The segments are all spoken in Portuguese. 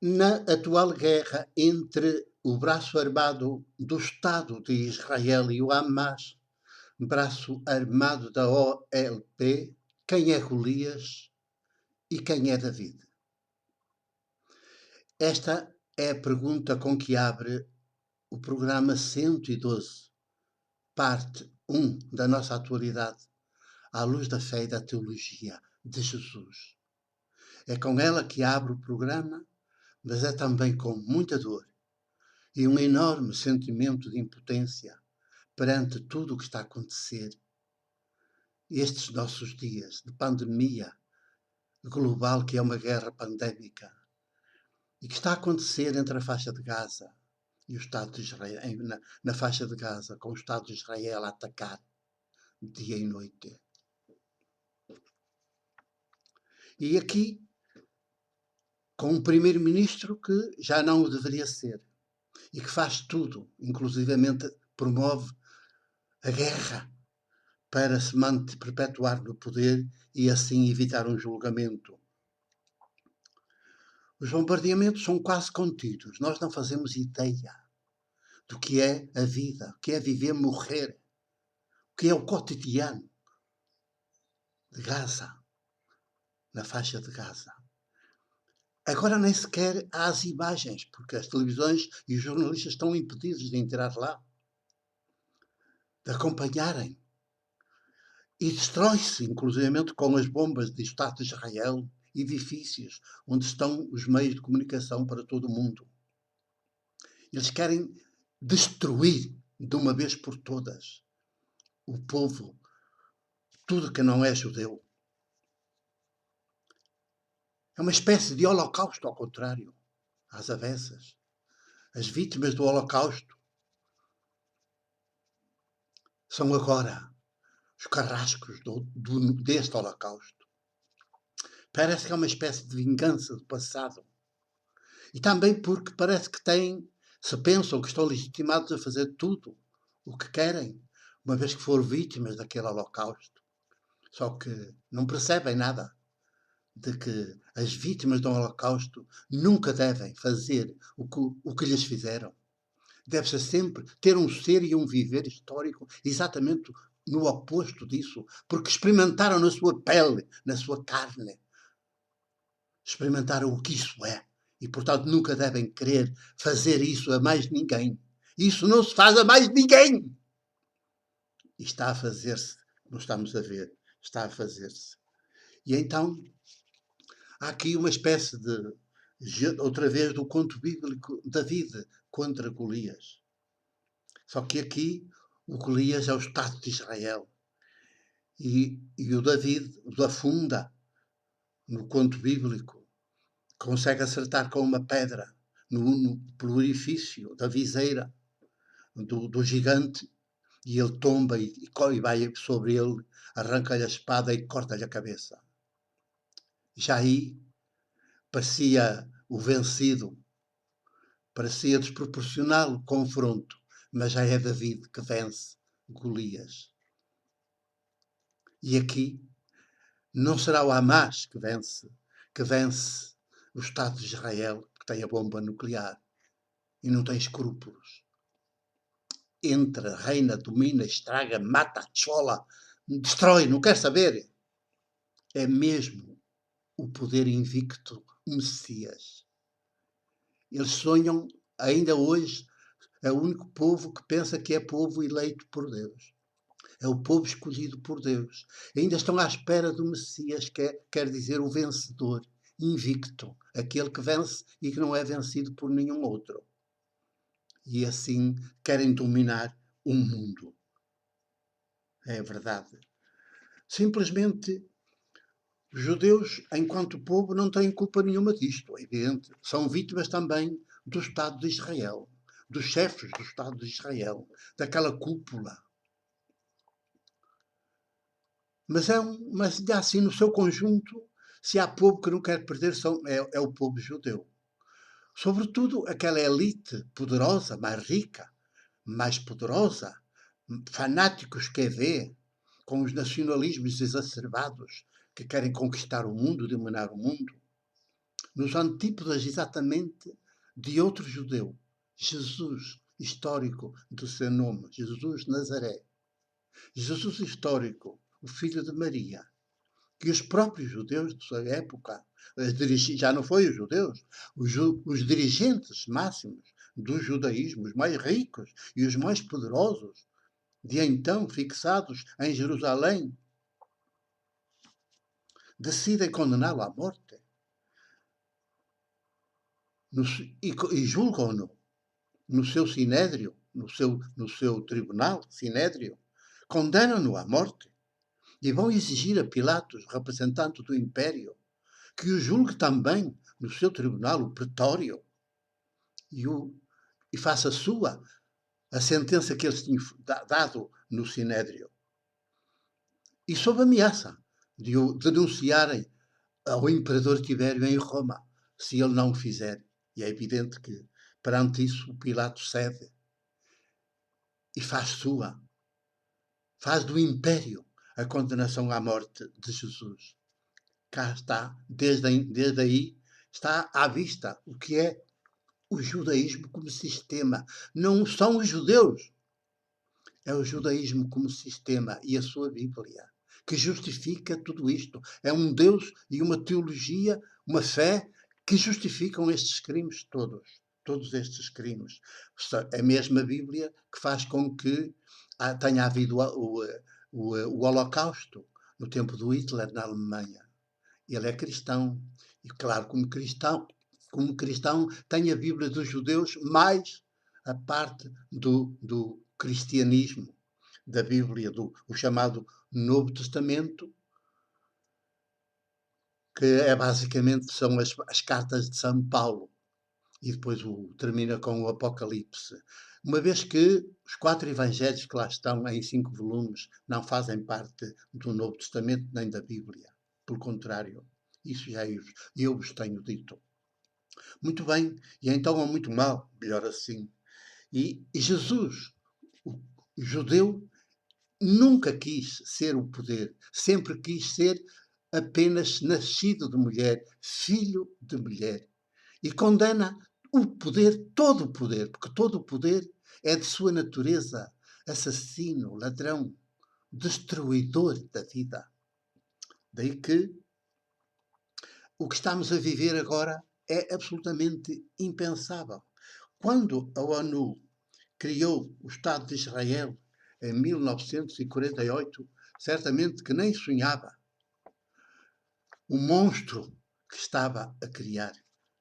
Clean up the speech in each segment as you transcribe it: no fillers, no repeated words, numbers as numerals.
Na atual guerra entre o braço armado do Estado de Israel e o Hamas, braço armado da OLP, quem é Golias e quem é David? Esta é a pergunta com que abre o programa 112, parte 1 da nossa atualidade, à luz da fé e da teologia de Jesus. É com ela que abre o programa, mas é também com muita dor e um enorme sentimento de impotência perante tudo o que está a acontecer. Estes nossos dias de pandemia global, que é uma guerra pandémica, e que está a acontecer entre a faixa de Gaza e o Estado de Israel, na faixa de Gaza, com o Estado de Israel a atacar dia e noite. E aqui, com um primeiro-ministro que já não o deveria ser, e que faz tudo, inclusivamente promove a guerra para se perpetuar no poder e assim evitar um julgamento. Os bombardeamentos são quase contínuos. Nós não fazemos ideia do que é a vida, o que é viver, morrer, o que é o cotidiano de Gaza, na faixa de Gaza. Agora nem sequer há as imagens, porque as televisões e os jornalistas estão impedidos de entrar lá, de acompanharem. E destrói-se, inclusivamente com as bombas do Estado de Israel, edifícios onde estão os meios de comunicação para todo o mundo. Eles querem destruir, de uma vez por todas, o povo, tudo que não é judeu. É uma espécie de holocausto, ao contrário, às avessas. As vítimas do holocausto são agora os carrascos deste holocausto. Parece que é uma espécie de vingança do passado. E também porque parece que se pensam que estão legitimados a fazer tudo o que querem, uma vez que foram vítimas daquele holocausto. Só que não percebem nada de que as vítimas do holocausto nunca devem fazer o que lhes fizeram. Deve-se sempre ter um ser e um viver histórico exatamente no oposto disso, porque experimentaram na sua pele, na sua carne, experimentaram o que isso é. E, portanto, nunca devem querer fazer isso a mais ninguém. Isso não se faz a mais ninguém. E está a fazer-se, não estamos a ver, está a fazer-se. E então, há aqui uma espécie de, outra vez, do conto bíblico David contra Golias. Só que aqui o Golias é o Estado de Israel. E o David o afunda no conto bíblico. Consegue acertar com uma pedra pelo orifício da viseira do gigante, e ele tomba e vai sobre ele, arranca-lhe a espada e corta-lhe a cabeça. Já aí parecia o vencido, parecia desproporcional o confronto, mas já é David que vence Golias. E aqui não será o Hamas que vence o Estado de Israel, que tem a bomba nuclear e não tem escrúpulos. Entra, reina, domina, estraga, mata, chola, destrói, não quer saber. É mesmo o poder invicto Messias. Eles sonham, ainda hoje, é o único povo que pensa que é povo eleito por Deus. É o povo escolhido por Deus. Ainda estão à espera do Messias, que quer dizer o vencedor, invicto, aquele que vence e que não é vencido por nenhum outro. E assim querem dominar o mundo. É verdade. Simplesmente, os judeus, enquanto povo, não têm culpa nenhuma disto, é evidente. São vítimas também do Estado de Israel, dos chefes do Estado de Israel, daquela cúpula. Mas assim, no seu conjunto, se há povo que não quer perder, é o povo judeu. Sobretudo aquela elite poderosa, mais rica, mais poderosa, fanáticos que vê, com os nacionalismos exacerbados, que querem conquistar o mundo, dominar o mundo. nos antípodas exatamente de outro judeu, Jesus histórico do seu nome, Jesus Nazaré. Jesus histórico, o filho de Maria, que os próprios judeus de sua época, já não foi os judeus, os dirigentes máximos do judaísmo, os mais ricos e os mais poderosos, de então fixados em Jerusalém, decidem condená-lo à morte e julgam-no no seu sinédrio, no seu tribunal, sinédrio, condenam-no à morte e vão exigir a Pilatos, representante do Império, que o julgue também no seu tribunal, o pretório, e faça sua a sentença que eles tinham dado no sinédrio. E sob ameaça de o denunciarem ao imperador Tibério em Roma, se ele não o fizer. E é evidente que, perante isso, o Pilatos cede e faz do Império a condenação à morte de Jesus. Cá está, desde aí, está à vista o que é o judaísmo como sistema. Não são os judeus, é o judaísmo como sistema e a sua Bíblia, que justifica tudo isto. É um Deus e uma teologia, uma fé, que justificam estes crimes todos estes crimes. É a mesma Bíblia que faz com que tenha havido o Holocausto no tempo do Hitler na Alemanha. Ele é cristão, e claro, como cristão tem a Bíblia dos judeus mais a parte do cristianismo, da Bíblia, o chamado Novo Testamento, que basicamente são as cartas de São Paulo, e depois termina com o Apocalipse. Uma vez que os 4 evangelhos que lá estão em 5 volumes não fazem parte do Novo Testamento nem da Bíblia. Pelo contrário, isso já eu vos tenho dito. Muito bem, e então há muito mal, melhor assim. E Jesus, o judeu, nunca quis ser o poder, sempre quis ser apenas nascido de mulher, filho de mulher. E condena o poder, todo o poder, porque todo o poder é de sua natureza assassino, ladrão, destruidor da vida. Daí que o que estamos a viver agora é absolutamente impensável. Quando a ONU criou o Estado de Israel em 1948, certamente que nem sonhava o monstro que estava a criar.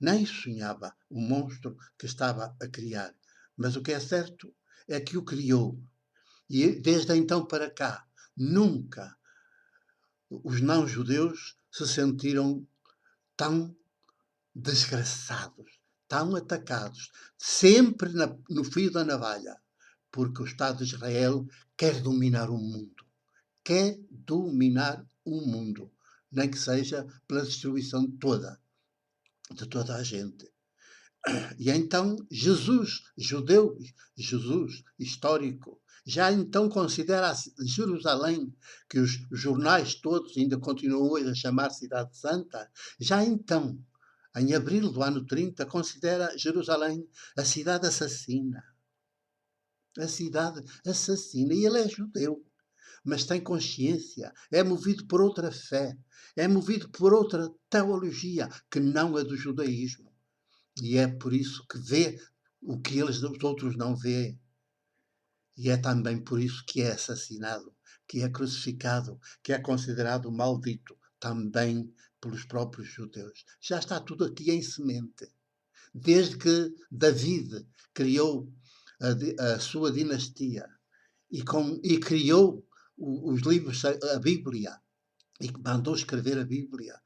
Nem sonhava o monstro que estava a criar. Mas o que é certo é que o criou. E desde então para cá, nunca os não-judeus se sentiram tão desgraçados, tão atacados, sempre no fio da navalha, porque o Estado de Israel quer dominar o mundo. Quer dominar o mundo, nem que seja pela destruição de toda a gente. E então Jesus, judeu, Jesus histórico, já então considera Jerusalém, que os jornais todos ainda continuam hoje a chamar Cidade Santa, já então, em abril do ano 30, considera Jerusalém a cidade assassina. A cidade assassina. E ele é judeu, mas tem consciência, é movido por outra fé, é movido por outra teologia que não a do judaísmo. E é por isso que vê o que os outros não vê. E é também por isso que é assassinado, que é crucificado, que é considerado maldito também pelos próprios judeus. Já está tudo aqui em semente. Desde que David criou a sua dinastia e criou os livros, a Bíblia, e mandou escrever a Bíblia,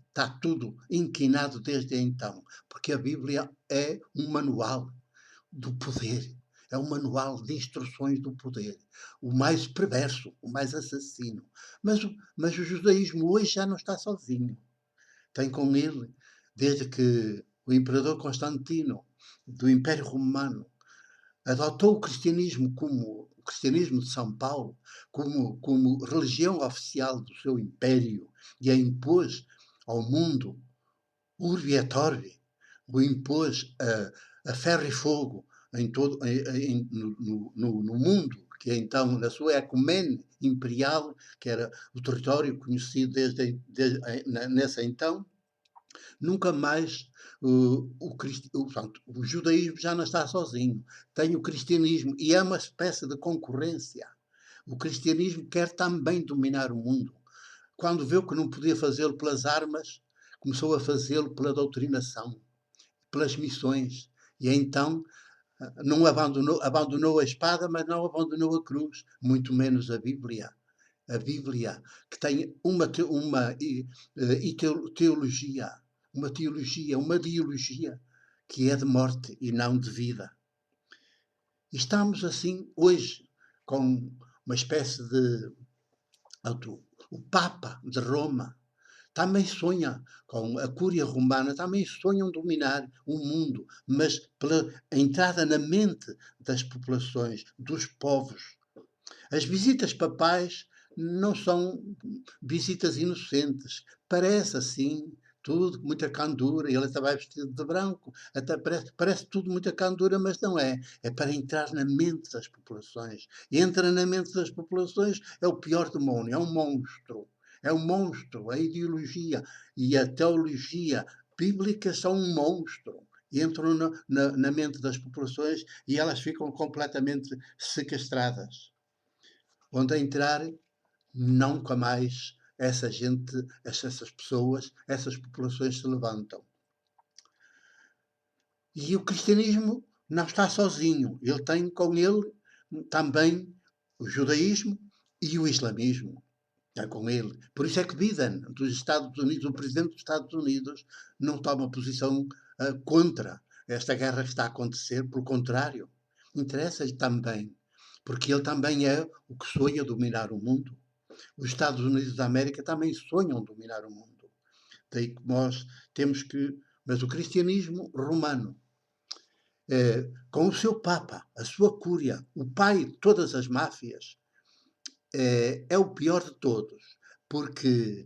está tudo inquinado desde então, porque a Bíblia é um manual do poder, é um manual de instruções do poder, o mais perverso, o mais assassino. Mas o judaísmo hoje já não está sozinho. Tem com ele, desde que o imperador Constantino, do Império Romano, adotou o cristianismo de São Paulo como religião oficial do seu império e a impôs ao mundo Urbi et Orbi, o impôs a ferro e fogo em todo, no mundo, que é então, na sua ecumene imperial, que era o território conhecido nessa então, nunca mais o judaísmo já não está sozinho. Tem o cristianismo e é uma espécie de concorrência. O cristianismo quer também dominar o mundo. Quando viu que não podia fazê-lo pelas armas, começou a fazê-lo pela doutrinação, pelas missões. E então não abandonou a espada, mas não abandonou a cruz, muito menos a Bíblia. A Bíblia, que tem uma teologia, uma ideologia que é de morte e não de vida. E estamos assim hoje com uma espécie de o Papa de Roma também sonha com a Cúria Romana, também sonham dominar o mundo, mas pela entrada na mente das populações, dos povos. As visitas papais não são visitas inocentes. Parece assim, tudo com muita candura, ele até vai vestido de branco, até parece tudo muita candura, mas não é. É para entrar na mente das populações. E entra na mente das populações, é o pior demónio, é um monstro. É um monstro. A ideologia e a teologia bíblica são um monstro. Entram na mente das populações e elas ficam completamente sequestradas. Onde entrar, nunca mais essa gente, essas pessoas, essas populações se levantam. E o cristianismo não está sozinho. Ele tem com ele também o judaísmo e o islamismo. É com ele. Por isso é que Biden, dos Estados Unidos, o presidente dos Estados Unidos, não toma posição contra esta guerra que está a acontecer. Pelo contrário, interessa-lhe também, porque ele também é o que sonha dominar o mundo. Os Estados Unidos da América também sonham dominar o mundo. Daí que nós temos que. Mas o cristianismo romano, com o seu Papa, a sua Cúria, o pai de todas as máfias, é o pior de todos, porque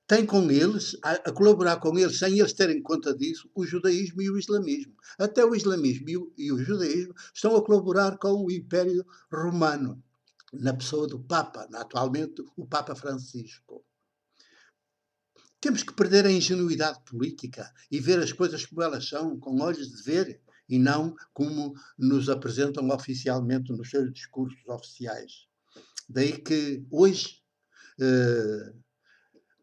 tem com eles, a colaborar com eles, sem eles terem conta disso, o judaísmo e o islamismo. Até o islamismo e o judaísmo estão a colaborar com o Império Romano, na pessoa do Papa, atualmente o Papa Francisco. Temos que perder a ingenuidade política e ver as coisas como elas são, com olhos de ver, e não como nos apresentam oficialmente nos seus discursos oficiais. Daí que hoje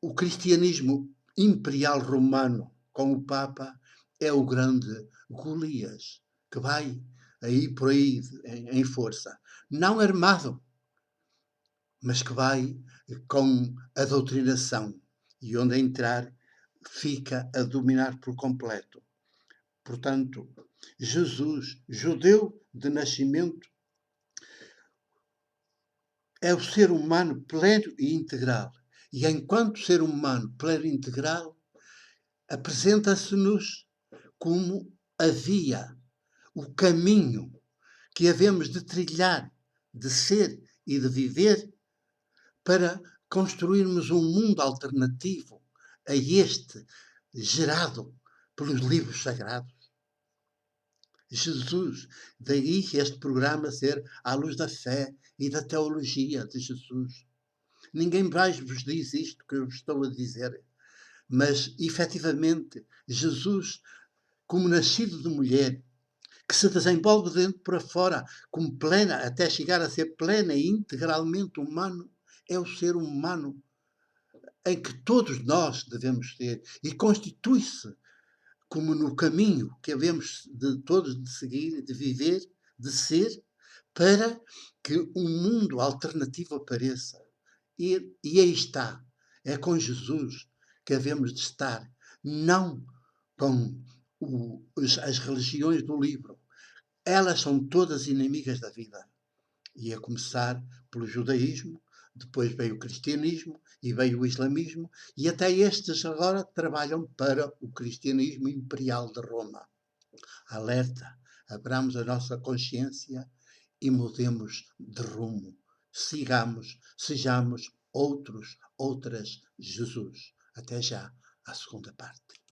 o cristianismo imperial romano com o Papa é o grande Golias, que vai aí por aí em força. Não armado, mas que vai com a doutrinação. E onde entrar, fica a dominar por completo. Portanto, Jesus, judeu de nascimento, é o ser humano pleno e integral. E enquanto ser humano pleno e integral, apresenta-se-nos como a via, o caminho que havemos de trilhar, de ser e de viver para construirmos um mundo alternativo a este gerado pelos livros sagrados. Jesus, daí este programa ser à luz da fé e da teologia de Jesus. Ninguém mais vos diz isto que eu estou a dizer, mas efetivamente Jesus, como nascido de mulher, que se desenvolve de dentro para fora, como plena, até chegar a ser plena e integralmente humano, é o ser humano em que todos nós devemos ter e constitui-se como no caminho que havemos de todos de seguir, de viver, de ser, para que um mundo alternativo apareça. E aí está. É com Jesus que havemos de estar, não com as religiões do livro. Elas são todas inimigas da vida. E a começar pelo judaísmo, depois veio o cristianismo e veio o islamismo, e até estes agora trabalham para o cristianismo imperial de Roma. Alerta, abramos a nossa consciência e mudemos de rumo. Sejamos outras Jesus. Até já, à segunda parte.